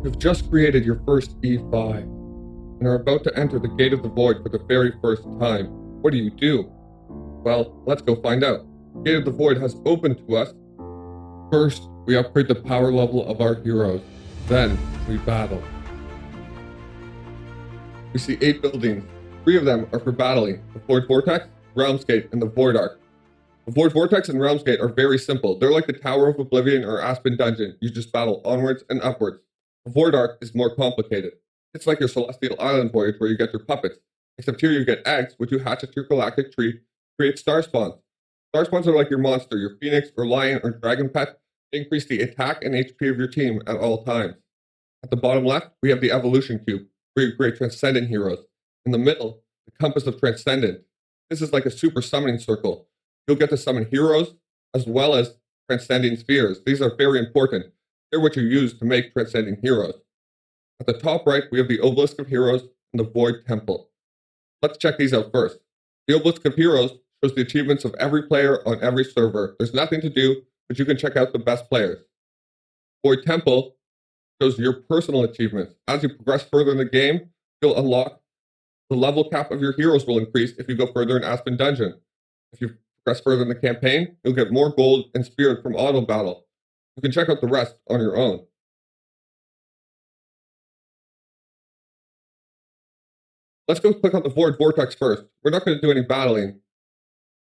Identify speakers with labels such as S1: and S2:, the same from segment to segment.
S1: You've just created your first E5 and are about to enter the Gate of the Void for the very first time. What do? Well, let's go find out. Gate of the Void has opened to us. First, we upgrade the power level of our heroes. Then, we battle. We see 8 buildings. 3 of them are for battling: the Void Vortex, Realm's Gate, and the Void Arc. The Void Vortex and Realm's Gate are very simple. They're like the Tower of Oblivion or Aspen Dungeon. You just battle onwards and upwards. The Void Arc is more complicated. It's like your Celestial Island voyage where you get your puppets. Except here you get eggs, which you hatch at your Galactic Tree to create star spawns. Star spawns are like your monster, your phoenix or lion or dragon pet. They increase the attack and HP of your team at all times. At the bottom left, we have the Evolution Cube, where you create Transcendent heroes. In the middle, the Compass of Transcended. This is like a super summoning circle. You'll get to summon heroes as well as transcending spheres. These are very important. They're what you use to make transcending heroes. At the top right, we have the Obelisk of Heroes and the Void Temple. Let's check these out first. The Obelisk of Heroes shows the achievements of every player on every server. There's nothing to do, but you can check out the best players. Void Temple shows your personal achievements. As you progress further in the game, you'll unlock the level cap of your heroes will increase if you go further in Aspen Dungeon. If you progress further in the campaign, you'll get more gold and spirit from auto battle. You can check out the rest on your own. Let's go click on the Void Vortex first. We're not going to do any battling,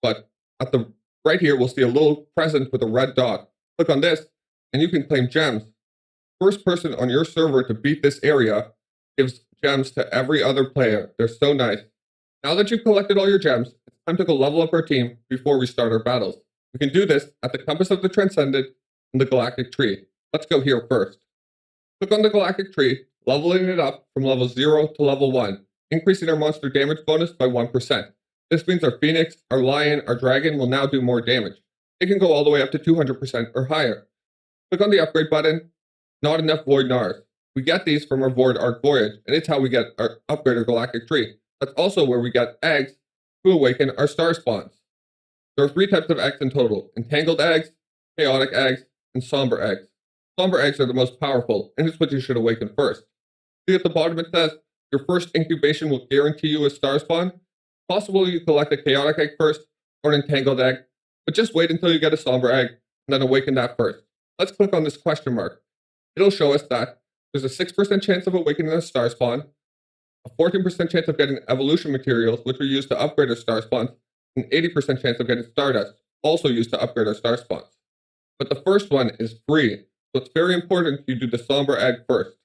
S1: but at the right here, we'll see a little present with a red dot. Click on this, and you can claim gems. First person on your server to beat this area gives gems to every other player. They're so nice. Now that you've collected all your gems, it's time to go level up our team before we start our battles. We can do this at the Compass of the Transcended and the Galactic Tree. Let's go here first. Click on the Galactic Tree, leveling it up from level 0 to level 1, increasing our monster damage bonus by 1%. This means our Phoenix, our Lion, our Dragon will now do more damage. It can go all the way up to 200% or higher. Click on the upgrade button. Not enough Void Nars. We get these from our Void Arc voyage, and it's how we get our upgraded Galactic Tree. That's also where we get eggs to awaken our star spawns. There are 3 types of eggs in total: entangled eggs, chaotic eggs, and somber eggs. Somber eggs are the most powerful, and it's what you should awaken first. See at the bottom it says, your first incubation will guarantee you a star spawn. Possibly you collect a chaotic egg first, or an entangled egg, but just wait until you get a somber egg, and then awaken that first. Let's click on this question mark. It'll show us that there's a 6% chance of awakening a star spawn, a 14% chance of getting evolution materials, which are used to upgrade our star spawns, and 80% chance of getting stardust, also used to upgrade our star spawns. But the first one is free, so it's very important you do the somber egg first.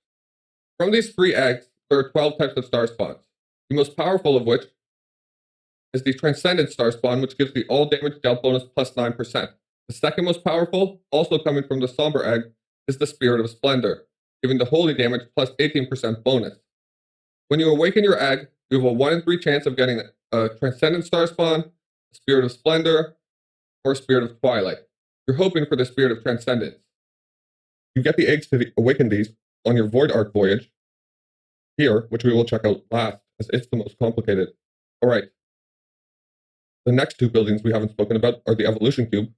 S1: From these 3 eggs, there are 12 types of star spawns, the most powerful of which is the Transcended star spawn, which gives the all damage dealt bonus plus 9%. The second most powerful, also coming from the somber egg, is the Spirit of Splendor, giving the holy damage plus 18% bonus. When you awaken your egg, you have a 1 in 3 chance of getting a Transcendent star spawn, a Spirit of Splendor, or a Spirit of Twilight. You're hoping for the Spirit of Transcendence. You get the eggs to awaken these on your Void Arc voyage here, which we will check out last, as it's the most complicated. Alright. The next 2 buildings we haven't spoken about are the Evolution Cube.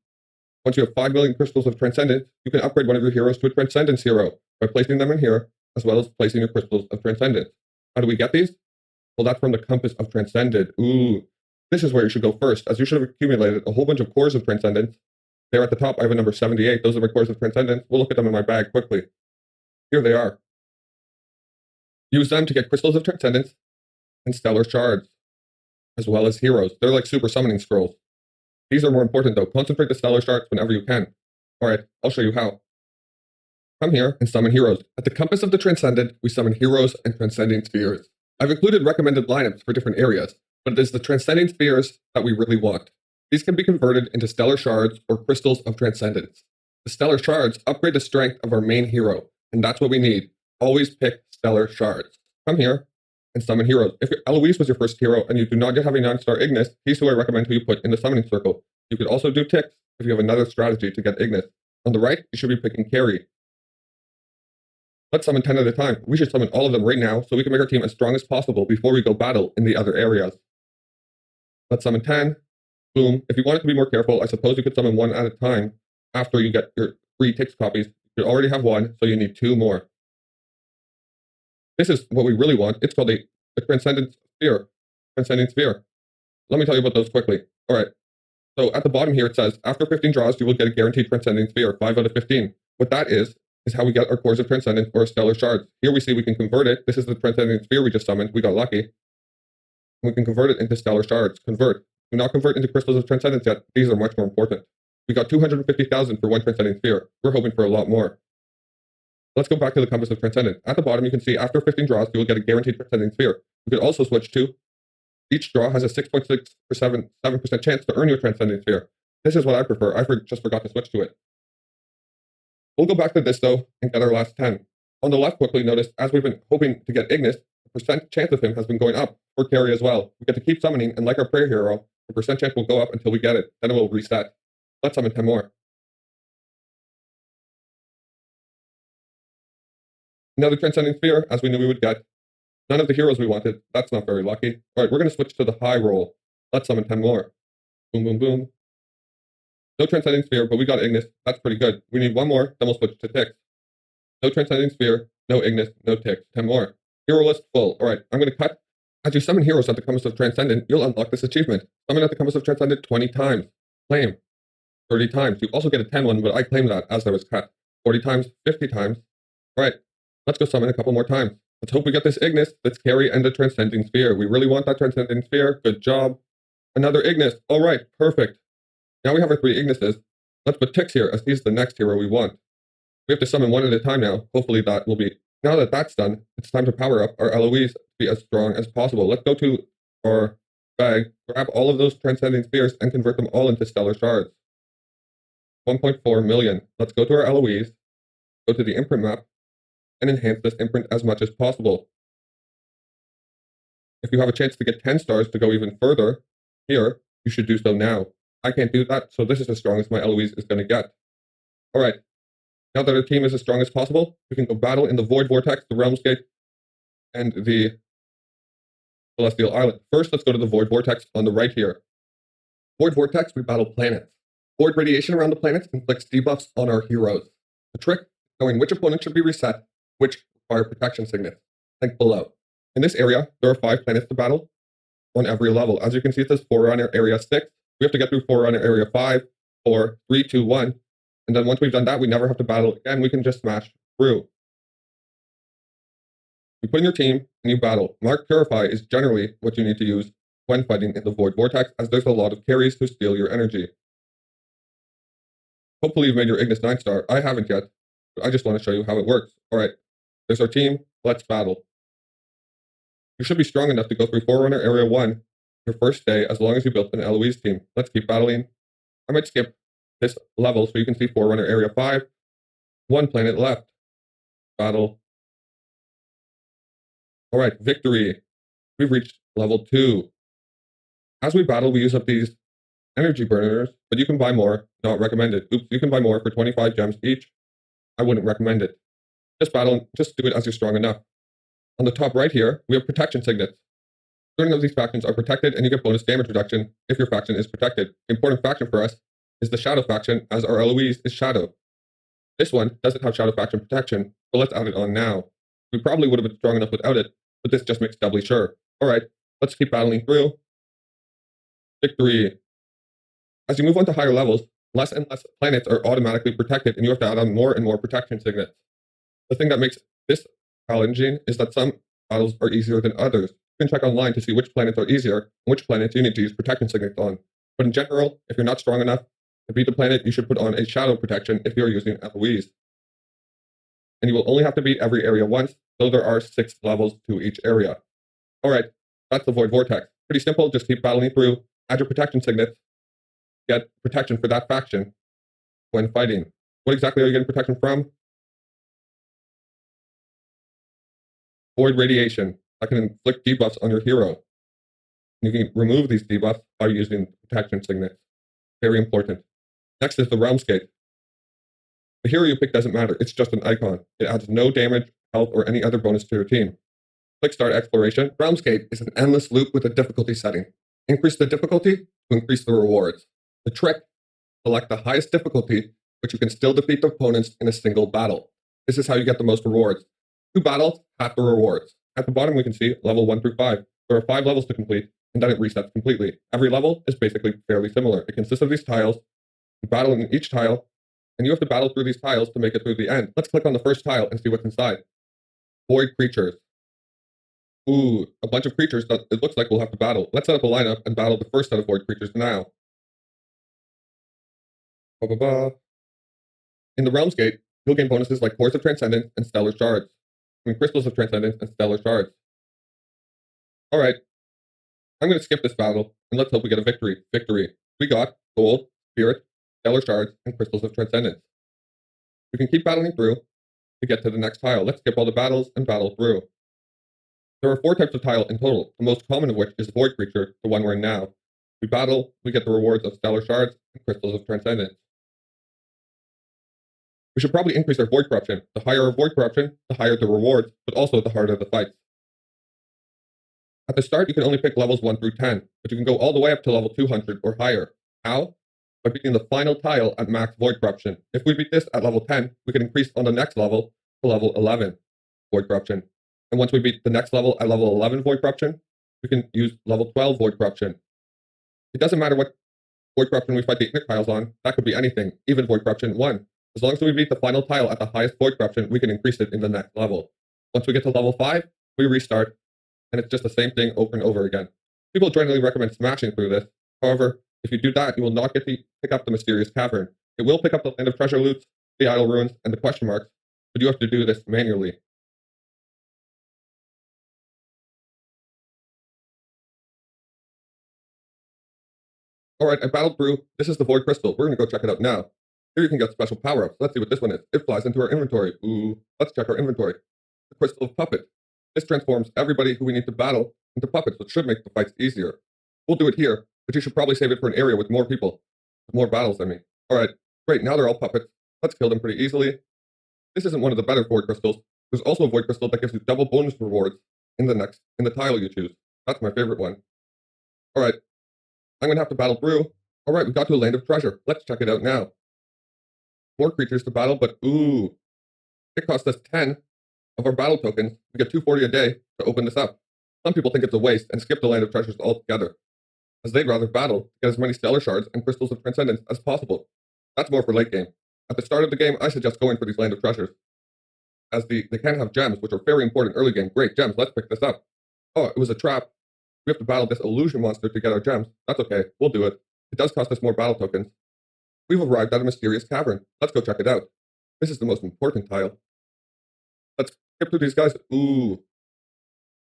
S1: Once you have 5 million crystals of Transcendence, you can upgrade one of your heroes to a Transcendence hero by placing them in here, as well as placing your crystals of Transcendence. How do we get these? Well, that's from the Compass of Transcended. Ooh, this is where you should go first, as you should have accumulated a whole bunch of cores of Transcendence. There at the top, I have a number 78. Those are my cores of Transcendence. We'll look at them in my bag quickly. Here they are. Use them to get crystals of Transcendence and stellar shards, as well as heroes. They're like super summoning scrolls. These are more important though. Concentrate the stellar shards whenever you can. Alright, I'll show you how. Come here and summon heroes. At the Compass of the Transcended, we summon heroes and transcending spheres. I've included recommended lineups for different areas, but it is the transcending spheres that we really want. These can be converted into stellar shards or crystals of transcendence. The stellar shards upgrade the strength of our main hero, and that's what we need. Always pick stellar shards. Come here and summon heroes. If Eloise was your first hero and you do not yet have a 9-star Ignis, he's who I recommend who you put in the summoning circle. You could also do Tix if you have another strategy to get Ignis. On the right, you should be picking Carry. Let's summon 10 at a time. We should summon all of them right now so we can make our team as strong as possible before we go battle in the other areas. Let's summon 10. Boom. If you wanted to be more careful, I suppose you could summon 1 at a time after you get your 3 Tix copies. You already have 1, so you need 2 more. This is what we really want. It's called a Transcendent Sphere. Transcending Sphere. Let me tell you about those quickly. All right. So at the bottom here, it says, after 15 draws, you will get a guaranteed Transcending Sphere, 5 out of 15. What that is how we get our Cores of Transcendence or Stellar Shards. Here we see we can convert it. This is the Transcending Sphere we just summoned. We got lucky. We can convert it into Stellar Shards. Convert. Do not convert into Crystals of Transcendence yet. These are much more important. We got 250,000 for one Transcending Sphere. We're hoping for a lot more. Let's go back to the Compass of Transcendence. At the bottom, you can see after 15 draws, you will get a guaranteed Transcending Sphere. You could also switch to each draw has a 6.67% chance to earn your Transcending Sphere. This is what I prefer. I just forgot to switch to it. We'll go back to this, though, and get our last 10. On the left, quickly notice, as we've been hoping to get Ignis, the percent chance of him has been going up for carry as well. We get to keep summoning, and like our prayer hero, the percent chance will go up until we get it. Then it will reset. Let's summon 10 more. Another Transcending Sphere, as we knew we would get. None of the heroes we wanted. That's not very lucky. All right, we're going to switch to the high roll. Let's summon 10 more. Boom, boom, boom. No Transcending Sphere, but we got Ignis. That's pretty good. We need one more, then we'll switch to Ticks. No Transcending Sphere, no Ignis, no Ticks. 10 more. Hero list full. All right, I'm going to cut. As you summon heroes at the Compass of Transcendent, you'll unlock this achievement. Summon at the Compass of Transcendent 20 times. Claim. 30 times. You also get a 10 one, but I claimed that as I was cut. 40 times, 50 times. All right, let's go summon a couple more times. Let's hope we get this Ignis, this carry, and the Transcending Sphere. We really want that Transcending Sphere. Good job. Another Ignis. All right, perfect. Now we have our 3 Ignises. Let's put Ticks here, as he's the next hero we want. We have to summon one at a time now. Hopefully that will be... Now that that's done, it's time to power up our LOEs to be as strong as possible. Let's go to our bag, grab all of those Transcending Spheres, and convert them all into Stellar Shards. 1.4 million. Let's go to our LOEs, go to the imprint map, and enhance this imprint as much as possible. If you have a chance to get 10 stars to go even further, here, you should do so now. I can't do that, so this is as strong as my Eloise is going to get. Alright, now that our team is as strong as possible, we can go battle in the Void Vortex, the Realmscape, and the Celestial Island. First, let's go to the Void Vortex on the right here. Void Vortex, we battle planets. Void radiation around the planets inflicts debuffs on our heroes. The trick, knowing which opponent should be reset, which require protection signets. Think below. In this area, there are 5 planets to battle on every level. As you can see, it says Forerunner Area 6. We have to get through Forerunner Area 5, 4, 3, 2, 1. And then once we've done that, we never have to battle again. We can just smash through. You put in your team and you battle. Mark Purify is generally what you need to use when fighting in the Void Vortex, as there's a lot of carries who steal your energy. Hopefully you've made your Ignis 9-star. I haven't yet, but I just want to show you how it works. Alright, there's our team. Let's battle. You should be strong enough to go through Forerunner Area 1 your first day, as long as you built an Eloise team. Let's keep battling. I might skip this level so you can see Forerunner Area 5. 1 planet left. Battle. Alright, victory. We've reached level 2. As we battle, we use up these energy burners, but you can buy more. Not recommended. Oops, you can buy more for 25 gems each. I wouldn't recommend it. Just battle, just do it as you're strong enough. On the top right here, we have protection signets. Certain of these factions are protected, and you get bonus damage reduction if your faction is protected. The important faction for us is the Shadow faction, as our Eloise is Shadow. This one doesn't have Shadow faction protection, so let's add it on now. We probably would have been strong enough without it, but this just makes doubly sure. Alright, let's keep battling through. Victory. As you move on to higher levels, less and less planets are automatically protected, and you have to add on more and more protection signets. The thing that makes this challenging is that some battles are easier than others. You can check online to see which planets are easier and which planets you need to use protection signets on. But in general, if you're not strong enough to beat the planet, you should put on a shadow protection if you're using Eloise. And you will only have to beat every area once, so there are 6 levels to each area. Alright, that's the Void Vortex. Pretty simple, just keep battling through, add your protection signets, get protection for that faction when fighting. What exactly are you getting protection from? Void radiation. That can inflict debuffs on your hero. You can remove these debuffs by using protection signets. Very important. Next is the Realmscape. The hero you pick doesn't matter, it's just an icon. It adds no damage, health, or any other bonus to your team. Click Start Exploration. Realmscape is an endless loop with a difficulty setting. Increase the difficulty to increase the rewards. The trick, select the highest difficulty, but you can still defeat the opponents in a single battle. This is how you get the most rewards. 2 battles, half the rewards. At the bottom we can see level 1 through 5. There are 5 levels to complete, and then it resets completely. Every level is basically fairly similar. It consists of these tiles. You battle in each tile, and you have to battle through these tiles to make it through the end. Let's click on the first tile and see what's inside. Void creatures. Ooh, a bunch of creatures that it looks like we'll have to battle. Let's set up a lineup and battle the first set of void creatures now. Ba-ba-ba. In the Realms Gate, you'll gain bonuses like Cores of Transcendence and Stellar Shards. I mean, Crystals of Transcendence and Stellar Shards. Alright, I'm going to skip this battle, and let's hope we get a victory. Victory. We got Gold, Spirit, Stellar Shards, and Crystals of Transcendence. We can keep battling through to get to the next tile. Let's skip all the battles and battle through. There are 4 types of tile in total, the most common of which is Void Creature, the one we're in now. We battle, we get the rewards of Stellar Shards and Crystals of Transcendence. We should probably increase our Void Corruption. The higher our Void Corruption, the higher the rewards, but also the harder the fights. At the start, you can only pick levels 1 through 10, but you can go all the way up to level 200 or higher. How? By beating the final tile at max Void Corruption. If we beat this at level 10, we can increase on the next level to level 11 Void Corruption. And once we beat the next level at level 11 Void Corruption, we can use level 12 Void Corruption. It doesn't matter what Void Corruption we fight the Ignic tiles on, that could be anything, even Void Corruption 1. As long as we beat the final tile at the highest Void Corruption, we can increase it in the next level. Once we get to level 5, we restart, and it's just the same thing over and over again. People generally recommend smashing through this. However, if you do that, you will not get to pick up the Mysterious Cavern. It will pick up the Land of Treasure Loots, the Idle Ruins, and the question marks, but you have to do this manually. Alright, I battled through. This is the Void Crystal. We're going to go check it out now. Here you can get special power-ups. Let's see what this one is. It flies into our inventory. Ooh, let's check our inventory. The Crystal of Puppet. This transforms everybody who we need to battle into puppets, which should make the fights easier. We'll do it here, but you should probably save it for an area with more people. With more battles, I mean. Alright, great, now they're all puppets. Let's kill them pretty easily. This isn't one of the better Void Crystals. There's also a Void Crystal that gives you double bonus rewards in the tile you choose. That's my favorite one. Alright, I'm gonna have to battle through. Alright, we got to a Land of Treasure. Let's check it out now. More creatures to battle, but ooh. It cost us 10 of our battle tokens. We get 240 a day to open this up. Some people think it's a waste and skip the Land of Treasures altogether, as they'd rather battle to get as many Stellar Shards and Crystals of Transcendence as possible. That's more for late game. At the start of the game, I suggest going for these Land of Treasures, as they can have gems, which are very important early game. Great, gems, let's pick this up. Oh, it was a trap. We have to battle this illusion monster to get our gems. That's okay, we'll do it. It does cost us more battle tokens. We've arrived at a mysterious cavern. Let's go check it out. This is the most important tile. Let's skip through these guys. Ooh.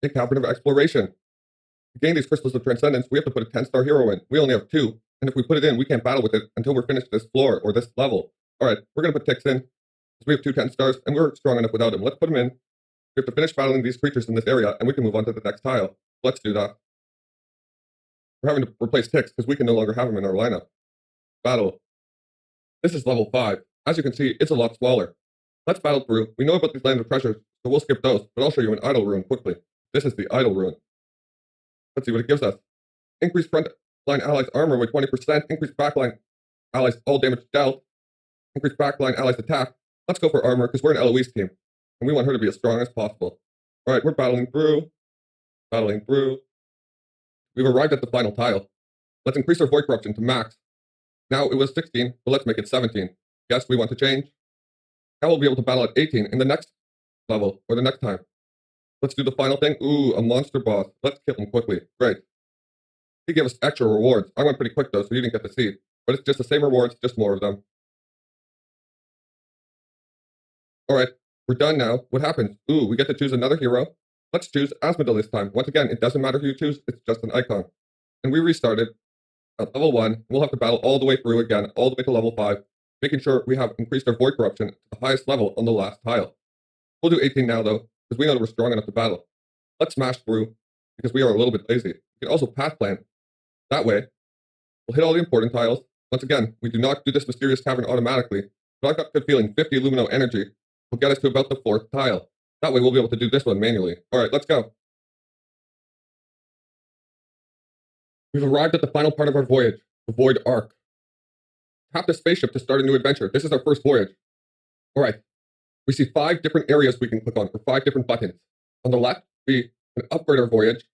S1: A cavern of exploration. To gain these Crystals of Transcendence, we have to put a 10-star hero in. We only have 2, and if we put it in, we can't battle with it until we're finished this floor or this level. Alright, we're going to put Tix in, because we have 2 10-stars, and we're strong enough without him. Let's put him in. We have to finish battling these creatures in this area, and we can move on to the next tile. Let's do that. We're having to replace Tix, because we can no longer have him in our lineup. Battle. This is level 5. As you can see, it's a lot smaller. Let's battle through. We know about these Land of Treasures, so we'll skip those, but I'll show you an Idle Ruin quickly. This is the Idle Ruin. Let's see what it gives us. Increase front line allies armor with 20%, increase backline allies all damage dealt, increase backline allies attack. Let's go for armor, because we're an Eloise team, and we want her to be as strong as possible. Alright, we're battling through. We've arrived at the final tile. Let's increase our Void Corruption to max. Now it was 16, but let's make it 17. Yes, we want to change. Now we'll be able to battle at 18 in the next level, or the next time. Let's do the final thing. Ooh, a monster boss. Let's kill him quickly. Great. He gave us extra rewards. I went pretty quick though, so you didn't get to see. But it's just the same rewards, just more of them. Alright, we're done now. What happens? Ooh, we get to choose another hero. Let's choose Asmodel this time. Once again, it doesn't matter who you choose, it's just an icon. And we restarted at level 1. We'll have to battle all the way through again, all the way to level 5, making sure we have increased our Void Corruption to the highest level on the last tile. We'll do 18 now though, because we know that we're strong enough to battle. Let's smash through, because we are a little bit lazy. We can also path plan. That way, we'll hit all the important tiles. Once again, we do not do this Mysterious Cavern automatically, but I've got a good feeling 50 Lumino energy will get us to about the 4th tile. That way we'll be able to do this one manually. Alright, let's go. We've arrived at the final part of our voyage, the Void Ark. Tap the spaceship to start a new adventure. This is our first voyage. Alright, we see 5 different areas we can click on, or 5 different buttons. On the left, we can upgrade our voyage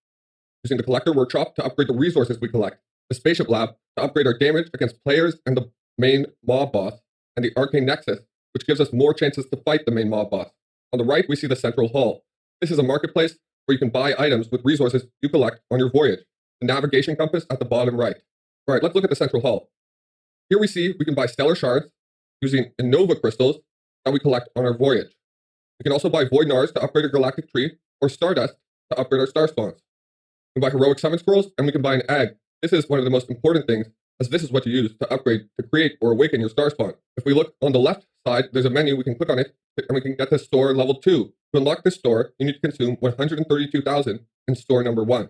S1: using the Collector Workshop to upgrade the resources we collect, the Spaceship Lab to upgrade our damage against players and the main mob boss, and the Arcane Nexus, which gives us more chances to fight the main mob boss. On the right, we see the Central Hall. This is a marketplace where you can buy items with resources you collect on your voyage. The navigation compass at the bottom right. All right, let's look at the Central Hall. Here we see we can buy Stellar Shards using Innova Crystals that we collect on our voyage. We can also buy Void Nars to upgrade our Galactic Tree, or Stardust to upgrade our Star Spawns. We can buy Heroic Summon Scrolls, and we can buy an egg. This is one of the most important things, as this is what you use to upgrade, to create, or awaken your Star Spawn. If we look on the left side, there's a menu, we can click on it, and we can get to store level 2. To unlock this store, you need to consume 132,000 in store number 1.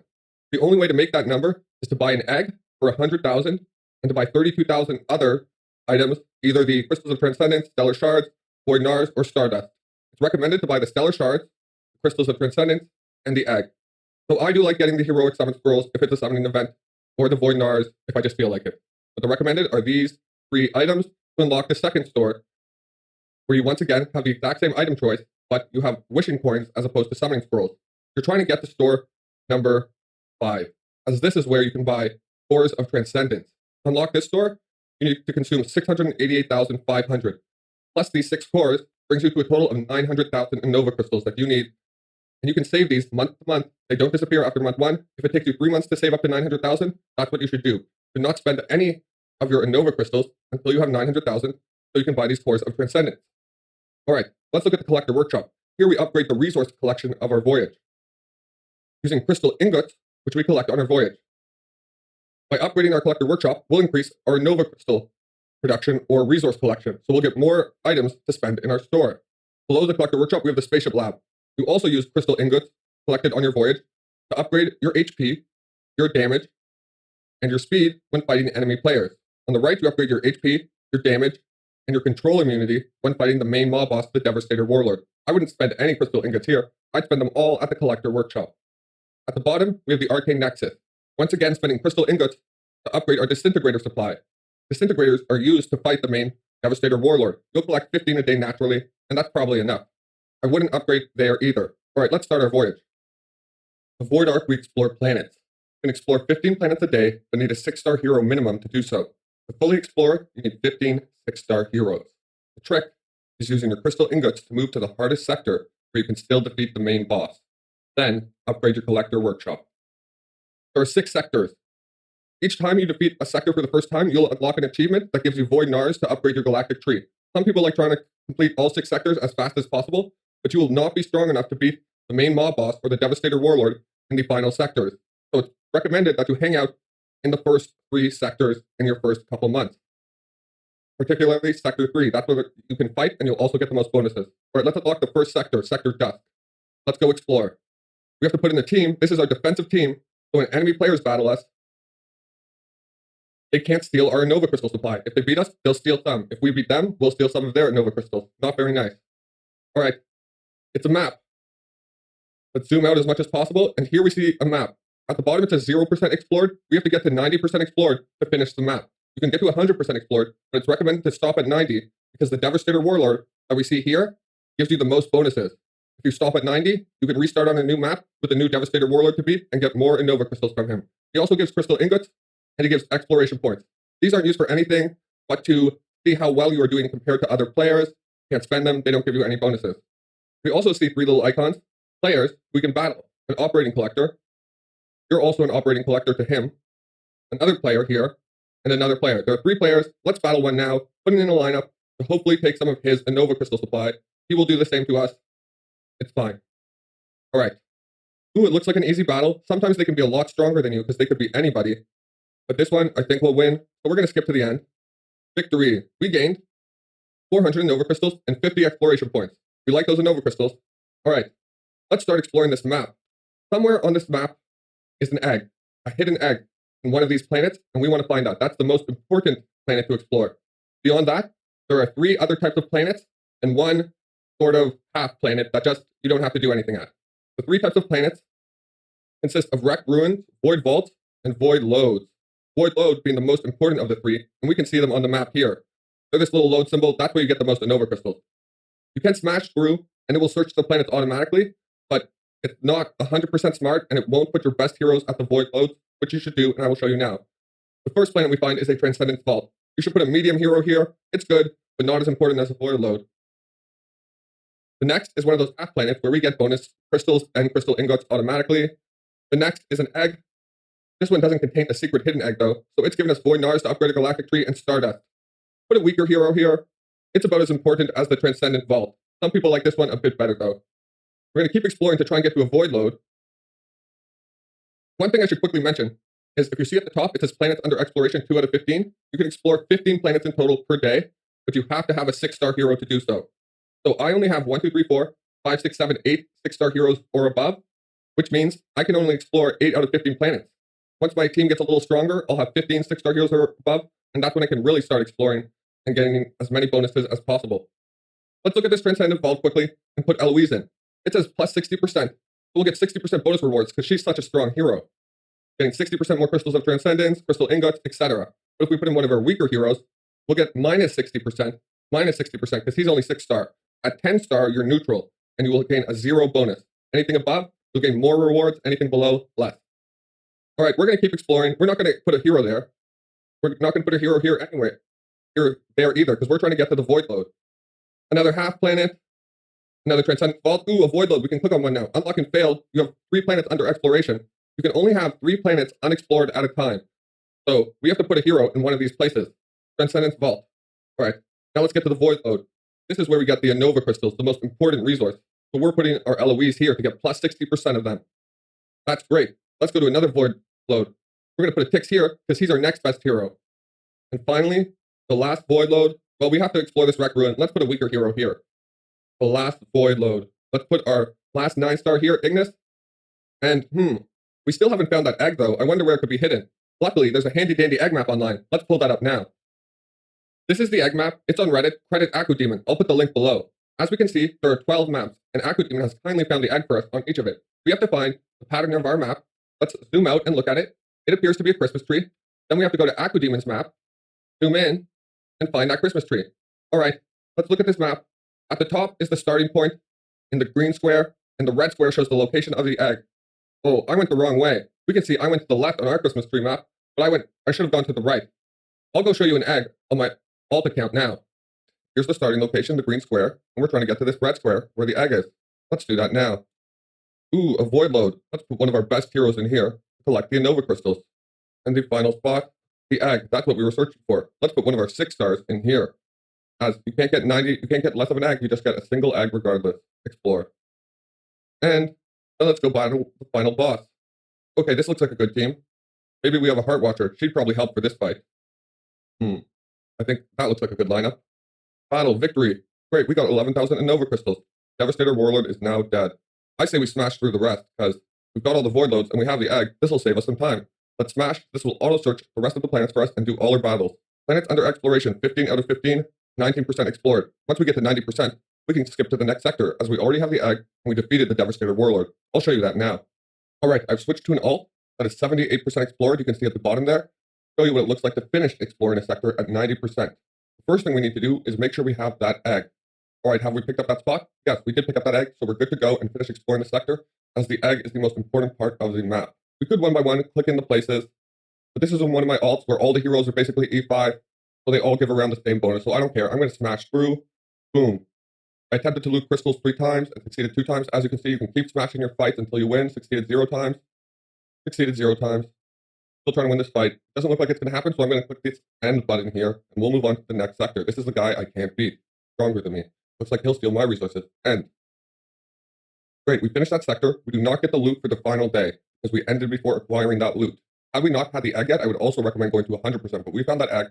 S1: The only way to make that number is to buy an egg for 100,000, and to buy 32,000 other items, either the Crystals of Transcendence, Stellar Shards, Void Nars, or Stardust. It's recommended to buy the Stellar Shards, the Crystals of Transcendence, and the egg. So I do like getting the Heroic Summon Scrolls if it's a summoning event, or the Void Nars if I just feel like it. But the recommended are these 3 items to unlock the second store, where you once again have the exact same item choice, but you have wishing coins as opposed to summoning scrolls. You're trying to get to store number 5, as this is where you can buy Cores of Transcendence. To unlock this store, you need to consume 688,500. Plus these 6 cores brings you to a total of 900,000 Innova Crystals that you need. And you can save these month to month. They don't disappear after month 1. If it takes you 3 months to save up to 900,000, that's what you should do. Do not spend any of your Innova Crystals until you have 900,000, so you can buy these Cores of Transcendence. All right, let's look at the Collector Workshop. Here we upgrade the resource collection of our voyage using crystal ingots, which we collect on our voyage. By upgrading our Collector Workshop, we'll increase our Innova Crystal production or resource collection, so we'll get more items to spend in our store. Below the Collector Workshop, we have the Spaceship Lab. You also use crystal ingots collected on your voyage to upgrade your HP, your damage, and your speed when fighting enemy players. On the right, you upgrade your HP, your damage, and your control immunity when fighting the main mob boss, the Devastator Warlord. I wouldn't spend any crystal ingots here. I'd spend them all at the Collector Workshop. At the bottom, we have the Arcane Nexus. Once again, spending crystal ingots to upgrade our Disintegrator supply. Disintegrators are used to fight the main Devastator Warlord. You'll collect 15 a day naturally, and that's probably enough. I wouldn't upgrade there either. All right, let's start our voyage. The Void Arc, we explore planets. You can explore 15 planets a day, but need a 6-star hero minimum to do so. To fully explore, you need 15 6-star heroes. The trick is using your crystal ingots to move to the hardest sector where you can still defeat the main boss. Then, upgrade your Collector Workshop. There are 6 sectors. Each time you defeat a sector for the first time, you'll unlock an achievement that gives you Void Nars to upgrade your Galactic Tree. Some people like trying to complete all 6 sectors as fast as possible, but you will not be strong enough to beat the main mob boss or the Devastator Warlord in the final sectors. So it's recommended that you hang out in the first 3 sectors in your first couple months. Particularly Sector 3, that's where you can fight and you'll also get the most bonuses. All right, let's unlock the first sector, Sector Dusk. Let's go explore. We have to put in a team. This is our defensive team, so when enemy players battle us, they can't steal our Innova Crystal supply. If they beat us, they'll steal some. If we beat them, we'll steal some of their Innova Crystals. Not very nice. All right, it's a map. Let's zoom out as much as possible, and here we see a map. At the bottom, it says 0% explored. We have to get to 90% explored to finish the map. You can get to 100% explored, but it's recommended to stop at 90 because the Devastator Warlord that we see here gives you the most bonuses. If you stop at 90, you can restart on a new map with a new Devastator Warlord to beat and get more Innova Crystals from him. He also gives crystal ingots, and he gives exploration points. These aren't used for anything but to see how well you are doing compared to other players. You can't spend them, they don't give you any bonuses. We also see 3 little icons. Players we can battle. An operating collector. You're also an operating collector to him. Another player here, and another player. There are 3 players. Let's battle one now, put him in a lineup to hopefully take some of his Innova Crystal supply. He will do the same to us. It's fine. All right. Ooh, it looks like an easy battle. Sometimes they can be a lot stronger than you because they could be anybody. But this one, I think we'll win. So we're going to skip to the end. Victory. We gained 400 Innova Crystals and 50 exploration points. We like those Innova Crystals. All right. Let's start exploring this map. Somewhere on this map is an egg. A hidden egg in one of these planets, and we want to find out. That's the most important planet to explore. Beyond that, there are 3 other types of planets and 1 sort of half planet that just you don't have to do anything at. The 3 types of planets consist of wrecked ruins, void vaults, and void lodes. Void lodes being the most important of the 3, and we can see them on the map here. They're this little load symbol. That's where you get the most Innova Crystals. You can smash through, and it will search the planets automatically, but it's not 100% smart, and it won't put your best heroes at the void loads, which you should do, and I will show you now. The first planet we find is a Transcendent Vault. You should put a medium hero here. It's good, but not as important as a void load. The next is one of those half planets where we get bonus crystals and crystal ingots automatically. The next is an egg. This one doesn't contain a secret hidden egg though, so it's giving us Void Nars to upgrade a Galactic Tree and Stardust. Put a weaker hero here. It's about as important as the Transcendent Vault. Some people like this one a bit better though. We're going to keep exploring to try and get to a void load. One thing I should quickly mention is if you see at the top, it says planets under exploration 2 out of 15. You can explore 15 planets in total per day, but you have to have a 6-star hero to do so. So I only have 1, 2, 3, 4, 5, 6, 7, 8 6-star heroes or above, which means I can only explore 8 out of 15 planets. Once my team gets a little stronger, I'll have 15 6-star heroes or above, and that's when I can really start exploring and getting as many bonuses as possible. Let's look at this Transcendent Vault quickly and put Eloise in. It says plus 60%. We'll get 60% bonus rewards because she's such a strong hero. Getting 60% more crystals of Transcendence, crystal ingots, etc. But if we put in one of our weaker heroes, we'll get minus 60% because he's only 6-star. At 10-star, you're neutral, and you will gain a 0 bonus. Anything above, you'll gain more rewards. Anything below, less. All right, we're going to keep exploring. We're not going to put a hero there. We're not going to put a hero here anyway. There either, because we're trying to get to the void load. Another half planet. Another Transcendent Vault. Ooh, a void load. We can click on one now. Unlock and failed. You have 3 planets under exploration. You can only have 3 planets unexplored at a time. So we have to put a hero in one of these places. Transcendent Vault. All right, now let's get to the void load. This is where we get the Anova crystals, the most important resource. So we're putting our Eloise here to get plus 60% of them. That's great. Let's go to another void load. We're going to put a Tix here because he's our next best hero. And finally, the last void load. Well, we have to explore this Wreck Ruin. Let's put a weaker hero here. The last void load. Let's put our last 9-star here, Ignis. And we still haven't found that egg though. I wonder where it could be hidden. Luckily, there's a handy dandy egg map online. Let's pull that up now. This is the egg map. It's on Reddit. Credit AkuDemon. I'll put the link below. As we can see, there are 12 maps, and AkuDemon has kindly found the egg for us on each of it. We have to find the pattern of our map. Let's zoom out and look at it. It appears to be a Christmas tree. Then we have to go to AkuDemon's map, zoom in, and find that Christmas tree. All right, let's look at this map. At the top is the starting point in the green square, and the red square shows the location of the egg. Oh, I went the wrong way. We can see I went to the left on our Christmas tree map, but I should have gone to the right. I'll go show you an egg on my alt account now. Here's the starting location, the green square, and we're trying to get to this red square where the egg is. Let's do that now. Ooh, a void load. Let's put one of our best heroes in here to collect the Anova crystals. And the final spot, the egg. That's what we were searching for. Let's put one of our 6-stars in here. As you can't get 90, you can't get less of an egg, you just get a single egg regardless. Explore. And then let's go battle the final boss. Okay, this looks like a good team. Maybe we have a Heart Watcher. She'd probably help for this fight. I think that looks like a good lineup. Battle, victory. Great, we got 11,000 Anova crystals. Devastator Warlord is now dead. I say we smash through the rest, because we've got all the void loads and we have the egg. This will save us some time. Let's smash. This will auto-search the rest of the planets for us and do all our battles. Planets under exploration, 15 out of 15, 19% explored. Once we get to 90%, we can skip to the next sector, as we already have the egg and we defeated the Devastator Warlord. I'll show you that now. All right, I've switched to an alt that is 78% explored. You can see at the bottom there. Show you what it looks like to finish exploring a sector at 90%. The first thing we need to do is make sure we have that egg. All right, have we picked up that spot? Yes, we did pick up that egg, so we're good to go and finish exploring the sector, as the egg is the most important part of the map. We could one by one click in the places, but this is in one of my alts where all the heroes are basically E5, so they all give around the same bonus, so I don't care. I'm going to smash through. Boom. I attempted to loot crystals 3 times and succeeded 2 times. As you can see, you can keep smashing your fights until you win. Succeeded 0 times. Succeeded 0 times. Still trying to win this fight. Doesn't look like it's going to happen, so I'm going to click this end button here, and we'll move on to the next sector. This is the guy I can't beat. Stronger than me. Looks like he'll steal my resources. End. Great, we finished that sector. We do not get the loot for the final day, because we ended before acquiring that loot. Had we not had the egg yet, I would also recommend going to 100%, but we found that egg.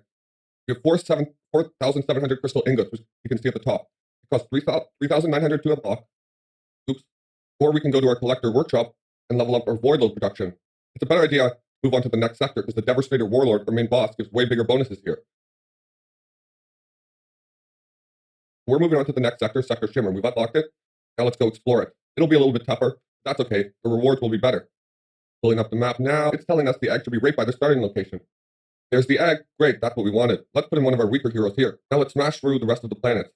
S1: We have 4,700 crystal ingots, which you can see at the top. It costs 3,900 to unlock. Oops. Or we can go to our collector workshop and level up our void load production. It's a better idea to move on to the next sector, because the Devastator Warlord, our main boss, gives way bigger bonuses here. We're moving on to the next sector, Sector Shimmer. We've unlocked it. Now let's go explore it. It'll be a little bit tougher. That's okay. The rewards will be better. Pulling up the map now. It's telling us the egg should be right by the starting location. There's the egg. Great, that's what we wanted. Let's put in one of our weaker heroes here. Now let's smash through the rest of the planets.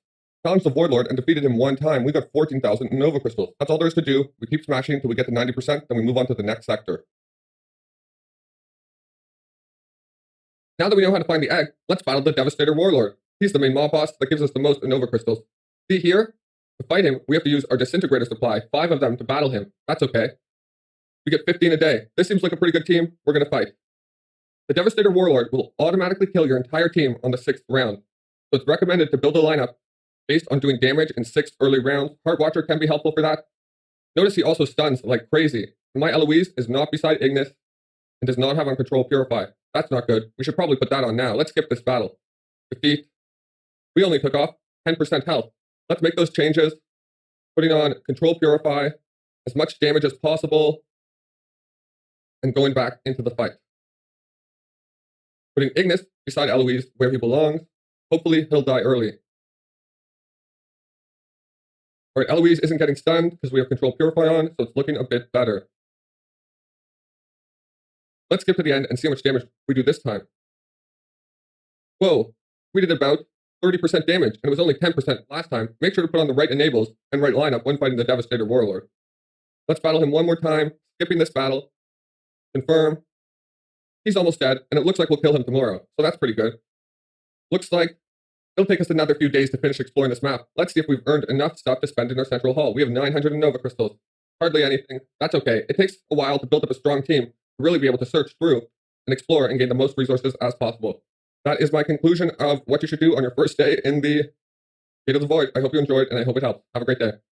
S1: challenged the Warlord and defeated him one time. We got 14,000 Nova Crystals. That's all there is to do. We keep smashing until we get to 90%, then we move on to the next sector. Now that we know how to find the egg, let's battle the Devastator Warlord. He's the main mob boss that gives us the most Nova Crystals. See here? To fight him, we have to use our Disintegrator supply, 5 of them to battle him. That's okay. We get 15 a day. This seems like a pretty good team. We're going to fight. The Devastator Warlord will automatically kill your entire team on the 6th round. So it's recommended to build a lineup based on doing damage in 6 early rounds. Heart Watcher can be helpful for that. Notice he also stuns like crazy. My Eloise is not beside Ignis and does not have on Control Purify. That's not good. We should probably put that on now. Let's skip this battle. Defeat. We only took off 10% health. Let's make those changes. Putting on Control Purify, as much damage as possible, and going back into the fight. Putting Ignis beside Eloise where he belongs. Hopefully he'll die early. Alright, Eloise isn't getting stunned because we have Control Purify on, so it's looking a bit better. Let's skip to the end and see how much damage we do this time. Whoa, we did about 30% damage, and it was only 10% last time. Make sure to put on the right enables and right lineup when fighting the Devastator Warlord. Let's battle him one more time, skipping this battle. Confirm. He's almost dead, and it looks like we'll kill him tomorrow, so that's pretty good. Looks like it'll take us another few days to finish exploring this map. Let's see if we've earned enough stuff to spend in our central hall. We have 900 Nova Crystals. Hardly anything. That's okay. It takes a while to build up a strong team to really be able to search through and explore and gain the most resources as possible. That is my conclusion of what you should do on your first day in the Gate of the Void. I hope you enjoyed, and I hope it helped. Have a great day.